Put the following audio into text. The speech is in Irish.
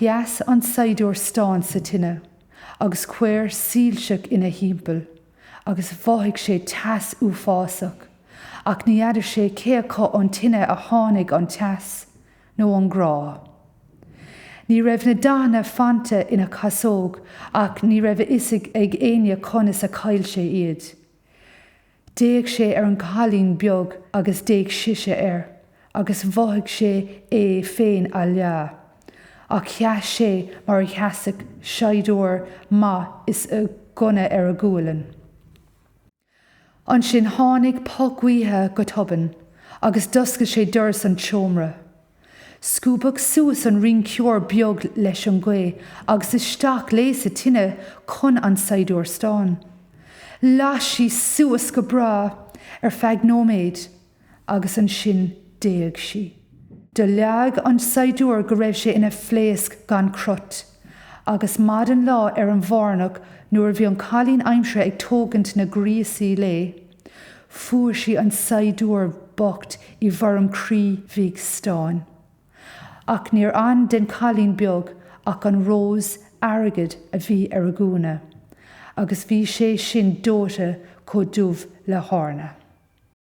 cheas an Saighdiúir Stáin sa tine, agus cuir sílseach ina hímpel, agus bhaigh sé teas fásach, ach ní idir sé cé có an tine a tháinig an teas, nó an grá. Ní raibh na dána fanta ina casóg, ach ní raibh isig ag aine conas a cail sé iad. Déag sé ar an chalín beag agus déag siise agus bhaigh sé féin a leá. Ach cheas sé mar cheasach Saighdiúir ma is a gona ar a gúlan. An sin tháinig poghhuithe go toban, agus dosca sé duras an teomra. Scúbach suas an ring ceor beag leis an gcuid, agus is steach léasa tine chun an Saighdiúir Stáin. Láisí suas go bra ar feadh nóméid, agus an sin déag sí. De leag an Saighdiúir go raibh sé ina phléasc gan crut, agus mad an lá ar an bharnach nuair bhí an chalín aimsire ag tógant na gríosaí lé, fuair sí an Saighdiúir bocht I bhar an Críoch Stáin. Ach níor an den chalín beag ach an rós airgid a bhí ar a gúna, agus bhí sé sin dóite có dubh le hána.